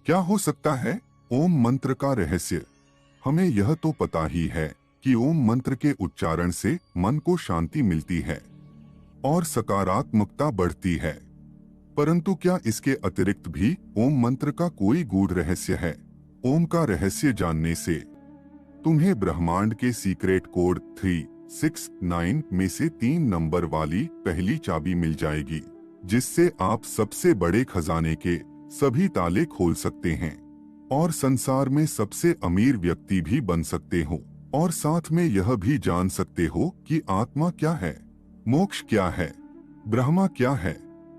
क्या हो सकता है ओम मंत्र का रहस्य? हमें यह तो पता ही है कि ओम मंत्र के उच्चारण से मन को शांति मिलती है और सकारात्मकता बढ़ती है। परंतु क्या इसके अतिरिक्त भी ओम मंत्र का कोई गूढ़ रहस्य है? ओम का रहस्य जानने से तुम्हें ब्रह्मांड के सीक्रेट कोड 369 में से 3 नंबर वाली पहली चाबी मिल जाएगी, जिससे आप सबसे बड़े खजाने के सभी ताले खोल सकते हैं और संसार में सबसे अमीर व्यक्ति भी बन सकते हो। और साथ में यह भी जान सकते हो कि आत्मा क्या है, मोक्ष क्या है, ब्रह्मा क्या है,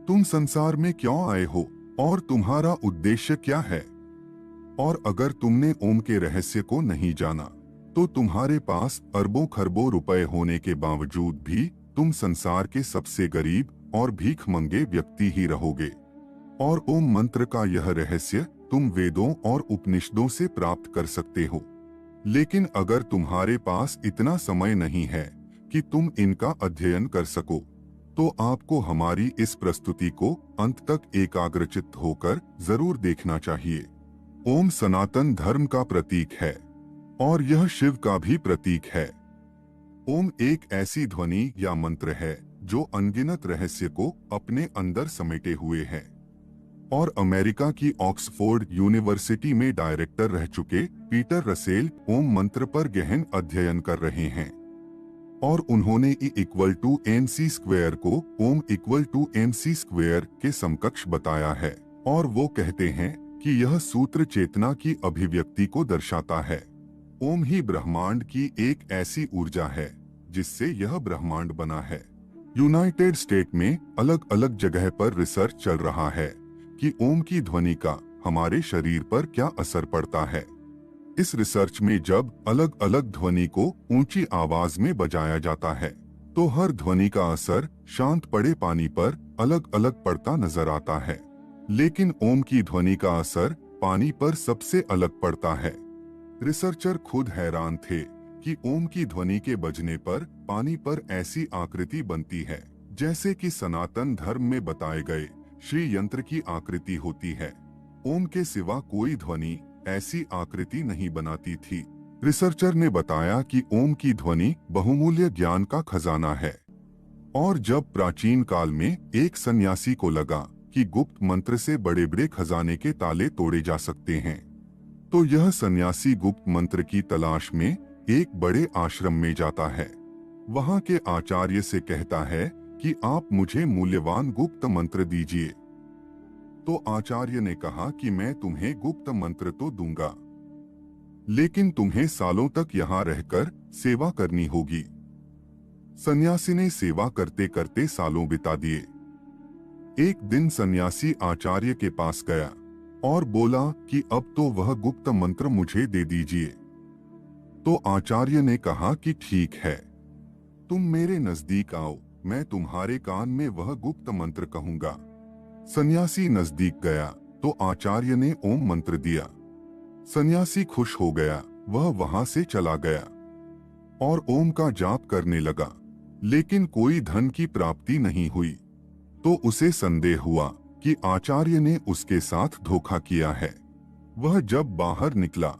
तुम संसार में क्यों आए हो और तुम्हारा उद्देश्य क्या है। और अगर तुमने ओम के रहस्य को नहीं जाना तो तुम्हारे पास अरबों खरबों रुपए होने के बावजूद भी तुम संसार के सबसे गरीब और भीखमंगे व्यक्ति ही रहोगे। और ओम मंत्र का यह रहस्य तुम वेदों और उपनिषदों से प्राप्त कर सकते हो, लेकिन अगर तुम्हारे पास इतना समय नहीं है कि तुम इनका अध्ययन कर सको, तो आपको हमारी इस प्रस्तुति को अंत तक एकाग्रचित्त होकर जरूर देखना चाहिए। ओम सनातन धर्म का प्रतीक है और यह शिव का भी प्रतीक है। ओम एक ऐसी ध्वनि या मंत्र है जो अनगिनत रहस्य को अपने अंदर समेटे हुए है। और अमेरिका की ऑक्सफोर्ड यूनिवर्सिटी में डायरेक्टर रह चुके पीटर रसेल ओम मंत्र पर गहन अध्ययन कर रहे हैं और उन्होंने E=mc² को ओम =mc² के समकक्ष बताया है। और वो कहते हैं कि यह सूत्र चेतना की अभिव्यक्ति को दर्शाता है। ओम ही ब्रह्मांड की एक ऐसी ऊर्जा है जिससे यह ब्रह्मांड बना है। यूनाइटेड स्टेट में अलग अलग जगह पर रिसर्च चल रहा है कि ओम की ध्वनि का हमारे शरीर पर क्या असर पड़ता है। इस रिसर्च में जब अलग अलग ध्वनि को ऊंची आवाज में बजाया जाता है तो हर ध्वनि का असर शांत पड़े पानी पर अलग अलग पड़ता नजर आता है, लेकिन ओम की ध्वनि का असर पानी पर सबसे अलग पड़ता है। रिसर्चर खुद हैरान थे कि ओम की ध्वनि के बजने पर पानी पर ऐसी आकृति बनती है जैसे कि सनातन धर्म में बताए गए श्री यंत्र की आकृति होती है। ओम के सिवा कोई ध्वनि ऐसी आकृति नहीं बनाती थी। रिसर्चर ने बताया कि ओम की ध्वनि बहुमूल्य ज्ञान का खजाना है। और जब प्राचीन काल में एक सन्यासी को लगा कि गुप्त मंत्र से बड़े बड़े खजाने के ताले तोड़े जा सकते हैं, तो यह सन्यासी गुप्त मंत्र की तलाश में एक बड़े आश्रम में जाता है। वहाँ के आचार्य से कहता है कि आप मुझे मूल्यवान गुप्त मंत्र दीजिए। तो आचार्य ने कहा कि मैं तुम्हें गुप्त मंत्र तो दूंगा, लेकिन तुम्हें सालों तक यहाँ रहकर सेवा करनी होगी। सन्यासी ने सेवा करते करते सालों बिता दिए। एक दिन सन्यासी आचार्य के पास गया और बोला कि अब तो वह गुप्त मंत्र मुझे दे दीजिए। तो आचार्य ने कहा कि ठीक है, तुम मेरे नजदीक आओ, मैं तुम्हारे कान में वह गुप्त मंत्र कहूंगा। सन्यासी नजदीक गया तो आचार्य ने ओम मंत्र दिया। सन्यासी खुश हो गया, वह वहां से चला गया और ओम का जाप करने लगा, लेकिन कोई धन की प्राप्ति नहीं हुई। तो उसे संदेह हुआ कि आचार्य ने उसके साथ धोखा किया है। वह जब बाहर निकला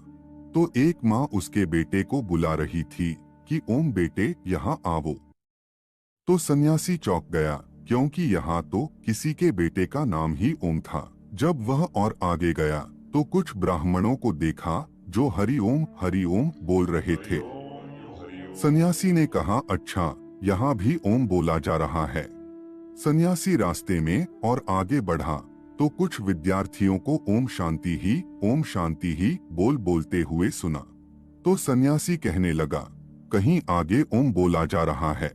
तो एक माँ उसके बेटे को बुला रही थी कि ओम बेटे यहाँ आओ। तो सन्यासी चौंक गया, क्योंकि यहाँ तो किसी के बेटे का नाम ही ओम था। जब वह और आगे गया तो कुछ ब्राह्मणों को देखा जो हरि ओम बोल रहे थे। सन्यासी ने कहा, अच्छा, यहाँ भी ओम बोला जा रहा है। सन्यासी रास्ते में और आगे बढ़ा तो कुछ विद्यार्थियों को ओम शांति ही बोलते हुए सुना। तो सन्यासी कहने लगा, कहीं आगे ओम बोला जा रहा है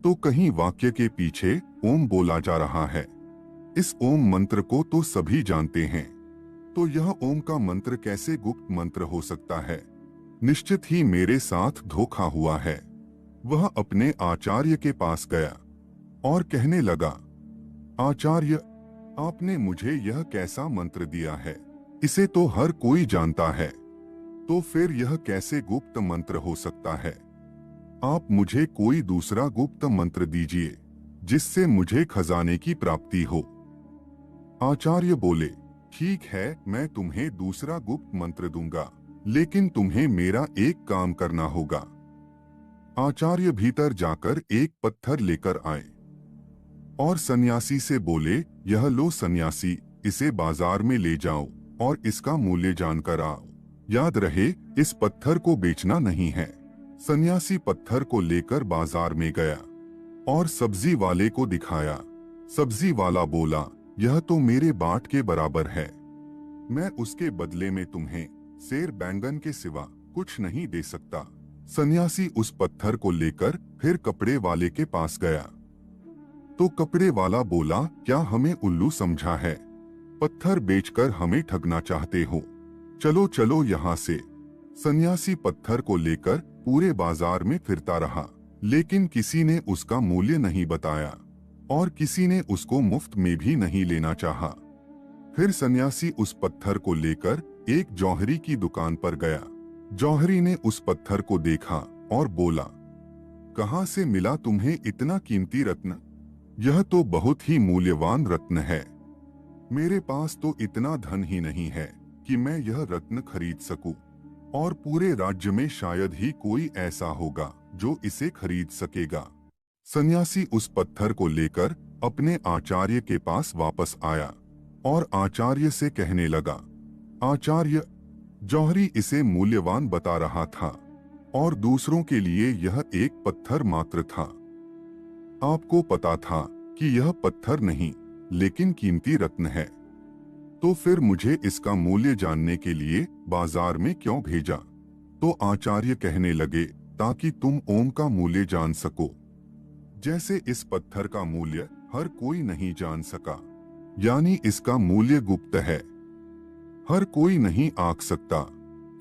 तो कहीं वाक्य के पीछे ओम बोला जा रहा है। इस ओम मंत्र को तो सभी जानते हैं, तो यह ओम का मंत्र कैसे गुप्त मंत्र हो सकता है? निश्चित ही मेरे साथ धोखा हुआ है। वह अपने आचार्य के पास गया और कहने लगा, आचार्य, आपने मुझे यह कैसा मंत्र दिया है? इसे तो हर कोई जानता है, तो फिर यह कैसे गुप्त मंत्र हो सकता है? आप मुझे कोई दूसरा गुप्त मंत्र दीजिए जिससे मुझे खजाने की प्राप्ति हो। आचार्य बोले, ठीक है, मैं तुम्हें दूसरा गुप्त मंत्र दूंगा, लेकिन तुम्हें मेरा एक काम करना होगा। आचार्य भीतर जाकर एक पत्थर लेकर आए और सन्यासी से बोले, यह लो सन्यासी, इसे बाजार में ले जाओ और इसका मूल्य जानकर आओ। याद रहे, इस पत्थर को बेचना नहीं है। सन्यासी पत्थर को लेकर बाजार में गया और सब्जी वाले को दिखाया। सब्जी वाला बोला, यह तो मेरे बाट के बराबर है, मैं उसके बदले में तुम्हें सेर बैंगन के सिवा कुछ नहीं दे सकता। सन्यासी उस पत्थर को लेकर फिर कपड़े वाले के पास गया तो कपड़े वाला बोला, क्या हमें उल्लू समझा है? पत्थर बेचकर हमें ठगना चाहते हो? चलो चलो यहाँ से। सन्यासी पत्थर को लेकर पूरे बाजार में फिरता रहा, लेकिन किसी ने उसका मूल्य नहीं बताया और किसी ने उसको मुफ्त में भी नहीं लेना चाहा। फिर सन्यासी उस पत्थर को लेकर एक जौहरी की दुकान पर गया। जौहरी ने उस पत्थर को देखा और बोला, कहाँ से मिला तुम्हें इतना कीमती रत्न? यह तो बहुत ही मूल्यवान रत्न है। मेरे पास तो इतना धन ही नहीं है कि मैं यह रत्न खरीद सकूं, और पूरे राज्य में शायद ही कोई ऐसा होगा जो इसे खरीद सकेगा। सन्यासी उस पत्थर को लेकर अपने आचार्य के पास वापस आया और आचार्य से कहने लगा, आचार्य, जौहरी इसे मूल्यवान बता रहा था और दूसरों के लिए यह एक पत्थर मात्र था। आपको पता था कि यह पत्थर नहीं लेकिन कीमती रत्न है, तो फिर मुझे इसका मूल्य जानने के लिए बाजार में क्यों भेजा? तो आचार्य कहने लगे, ताकि तुम ओम का मूल्य जान सको। जैसे इस पत्थर का मूल्य हर कोई नहीं जान सका, यानी इसका मूल्य गुप्त है, हर कोई नहीं आंक सकता,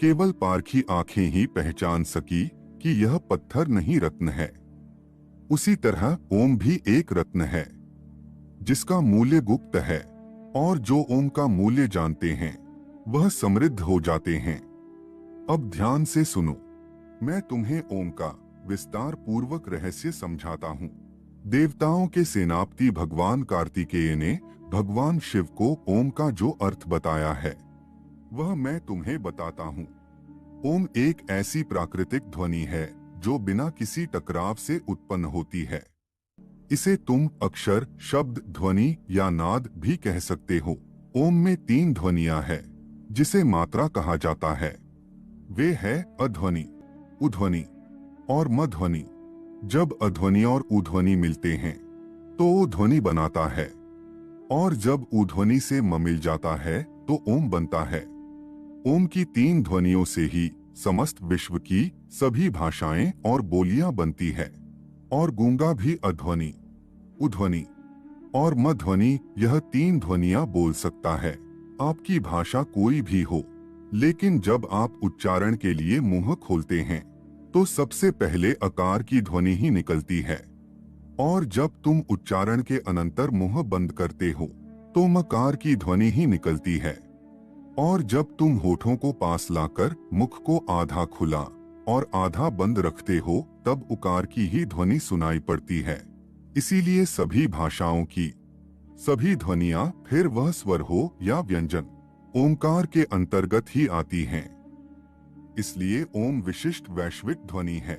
केवल पारखी आंखें ही पहचान सकी कि यह पत्थर नहीं रत्न है। उसी तरह ओम भी एक रत्न है जिसका मूल्य गुप्त है, और जो ओम का मूल्य जानते हैं वह समृद्ध हो जाते हैं। अब ध्यान से सुनो, मैं तुम्हें ओम का विस्तार पूर्वक रहस्य समझाता हूँ। देवताओं के सेनापति भगवान कार्तिकेय ने भगवान शिव को ओम का जो अर्थ बताया है वह मैं तुम्हें बताता हूँ। ओम एक ऐसी प्राकृतिक ध्वनि है जो बिना किसी टकराव से उत्पन्न होती है। इसे तुम अक्षर, शब्द, ध्वनि या नाद भी कह सकते हो। ओम में 3 ध्वनियां हैं जिसे मात्रा कहा जाता है। वे है अध्वनि, उध्वनि और मध्वनि। जब अध्वनि और उध्वनि मिलते हैं तो वो ध्वनि बनाता है, और जब उध्वनि से म मिल जाता है तो ओम बनता है। ओम की 3 ध्वनियों से ही समस्त विश्व की सभी भाषाएं और बोलियां बनती है, और गूंगा भी अध्वनि, उध्वनि और मध्वनि यह 3 ध्वनियां बोल सकता है। आपकी भाषा कोई भी हो, लेकिन जब आप उच्चारण के लिए मुंह खोलते हैं तो सबसे पहले अकार की ध्वनि ही निकलती है, और जब तुम उच्चारण के अनंतर मुंह बंद करते हो तो मकार की ध्वनि ही निकलती है, और जब तुम होठों को पास लाकर मुख को आधा खुला और आधा बंद रखते हो तब उकार की ही ध्वनि सुनाई पड़ती है। इसीलिए सभी भाषाओं की सभी ध्वनियां, फिर वह स्वर हो या व्यंजन, ओमकार के अंतर्गत ही आती हैं। इसलिए ओम विशिष्ट वैश्विक ध्वनि है।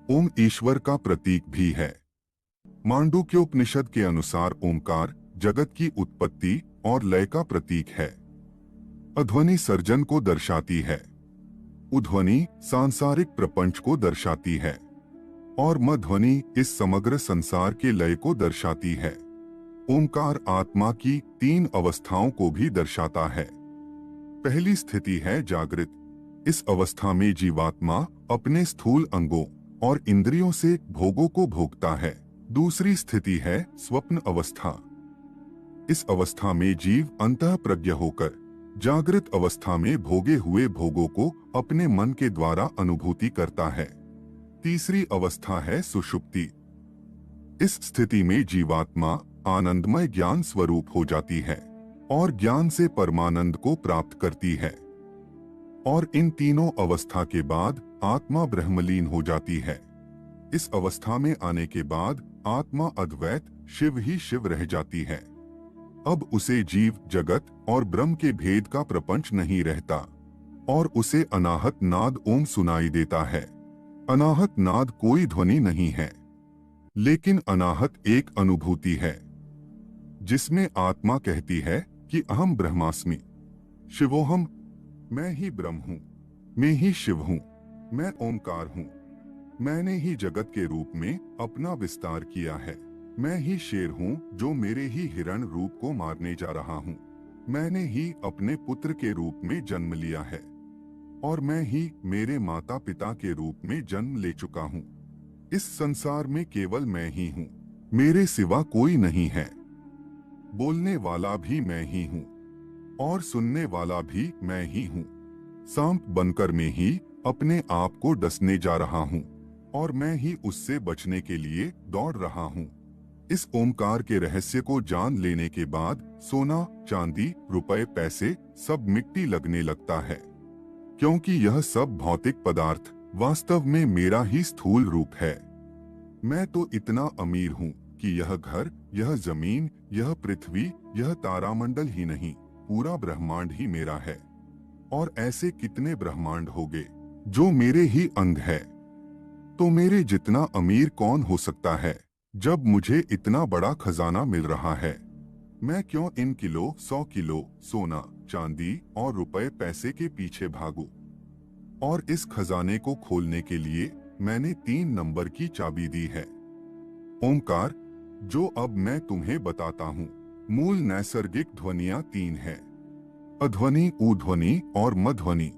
ओम ईश्वर का प्रतीक भी है। मांडूक्योपनिषद के अनुसार ओमकार जगत की उत्पत्ति और लय का प्रतीक है। अध्वनि सर्जन को दर्शाती है, उध्वनि सांसारिक प्रपंच को दर्शाती है, और मध्वनि इस समग्र संसार के लय को दर्शाती है। ओमकार आत्मा की 3 अवस्थाओं को भी दर्शाता है। पहली स्थिति है जागृत। इस अवस्था में जीवात्मा अपने स्थूल अंगों और इंद्रियों से भोगों को भोगता है। दूसरी स्थिति है स्वप्न अवस्था। इस अवस्था में जीव अंतःप्रज्ञ होकर जागृत अवस्था में भोगे हुए भोगों को अपने मन के द्वारा अनुभूति करता है। तीसरी अवस्था है सुषुप्ति। इस स्थिति में जीवात्मा आनंदमय ज्ञान स्वरूप हो जाती है और ज्ञान से परमानंद को प्राप्त करती है, और इन तीनों अवस्था के बाद आत्मा ब्रह्मलीन हो जाती है। इस अवस्था में आने के बाद आत्मा अद्वैत शिव ही शिव रह जाती है। अब उसे जीव जगत और ब्रह्म के भेद का प्रपंच नहीं रहता और उसे अनाहत नाद ओम सुनाई देता है। अनाहत नाद कोई ध्वनि नहीं है, लेकिन अनाहत एक अनुभूति है जिसमें आत्मा कहती है कि अहम ब्रह्मास्मि, शिवोहम, मैं ही ब्रह्म हूँ, मैं ही शिव हूँ, मैं ओंकार हूँ। मैंने ही जगत के रूप में अपना विस्तार किया है। मैं ही शेर हूँ जो मेरे ही हिरण रूप को मारने जा रहा हूँ। मैंने ही अपने पुत्र के रूप में जन्म लिया है और मैं ही मेरे माता पिता के रूप में जन्म ले चुका हूँ। इस संसार में केवल मैं ही हूँ, मेरे सिवा कोई नहीं है। बोलने वाला भी मैं ही हूँ और सुनने वाला भी मैं ही हूँ। सांप बनकर मैं ही अपने आप को डसने जा रहा हूँ और मैं ही उससे बचने के लिए दौड़ रहा हूँ। इस ओमकार के रहस्य को जान लेने के बाद सोना, चांदी, रुपए, पैसे सब मिट्टी लगने लगता है, क्योंकि यह सब भौतिक पदार्थ वास्तव में मेरा ही स्थूल रूप है। मैं तो इतना अमीर हूँ कि यह घर, यह जमीन, यह पृथ्वी, यह तारामंडल ही नहीं, पूरा ब्रह्मांड ही मेरा है। और ऐसे कितने ब्रह्मांड होंगे जो मेरे ही अंग है। तो मेरे जितना अमीर कौन हो सकता है जब मुझे इतना बड़ा खजाना मिल रहा है। मैं क्यों इन किलो 100 किलो सोना, चांदी और रुपए पैसे के पीछे भागूं? और इस खजाने को खोलने के लिए मैंने 3 नंबर की चाबी दी है, ओंकार, जो अब मैं तुम्हें बताता हूँ। मूल नैसर्गिक ध्वनियाँ 3 है, अध्वनि, उध्वनि और मध्वनि।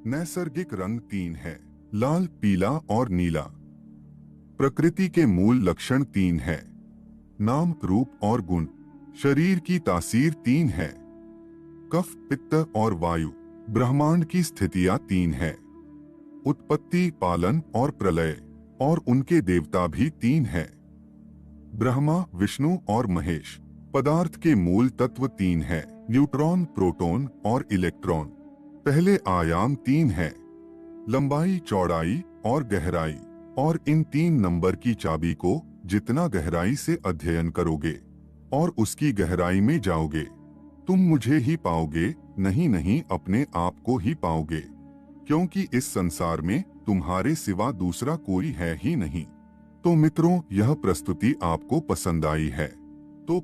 नैसर्गिक रंग 3 है, लाल, पीला और नीला। प्रकृति के मूल लक्षण 3 है, नाम, रूप और गुण। शरीर की तासीर 3 है, कफ, पित्त और वायु। ब्रह्मांड की स्थितियां 3 है, उत्पत्ति, पालन और प्रलय। और उनके देवता भी 3 है, ब्रह्मा, विष्णु और महेश। पदार्थ के मूल तत्व 3 है, न्यूट्रॉन, प्रोटॉन और इलेक्ट्रॉन। पहले आयाम 3 है, लंबाई, चौड़ाई और गहराई। और इन 3 नंबर की चाबी को जितना गहराई से अध्ययन करोगे और उसकी गहराई में जाओगे, तुम मुझे ही पाओगे, नहीं अपने आप को ही पाओगे, क्योंकि इस संसार में तुम्हारे सिवा दूसरा कोई है ही नहीं। तो मित्रों, यह प्रस्तुति आपको पसंद आई है तो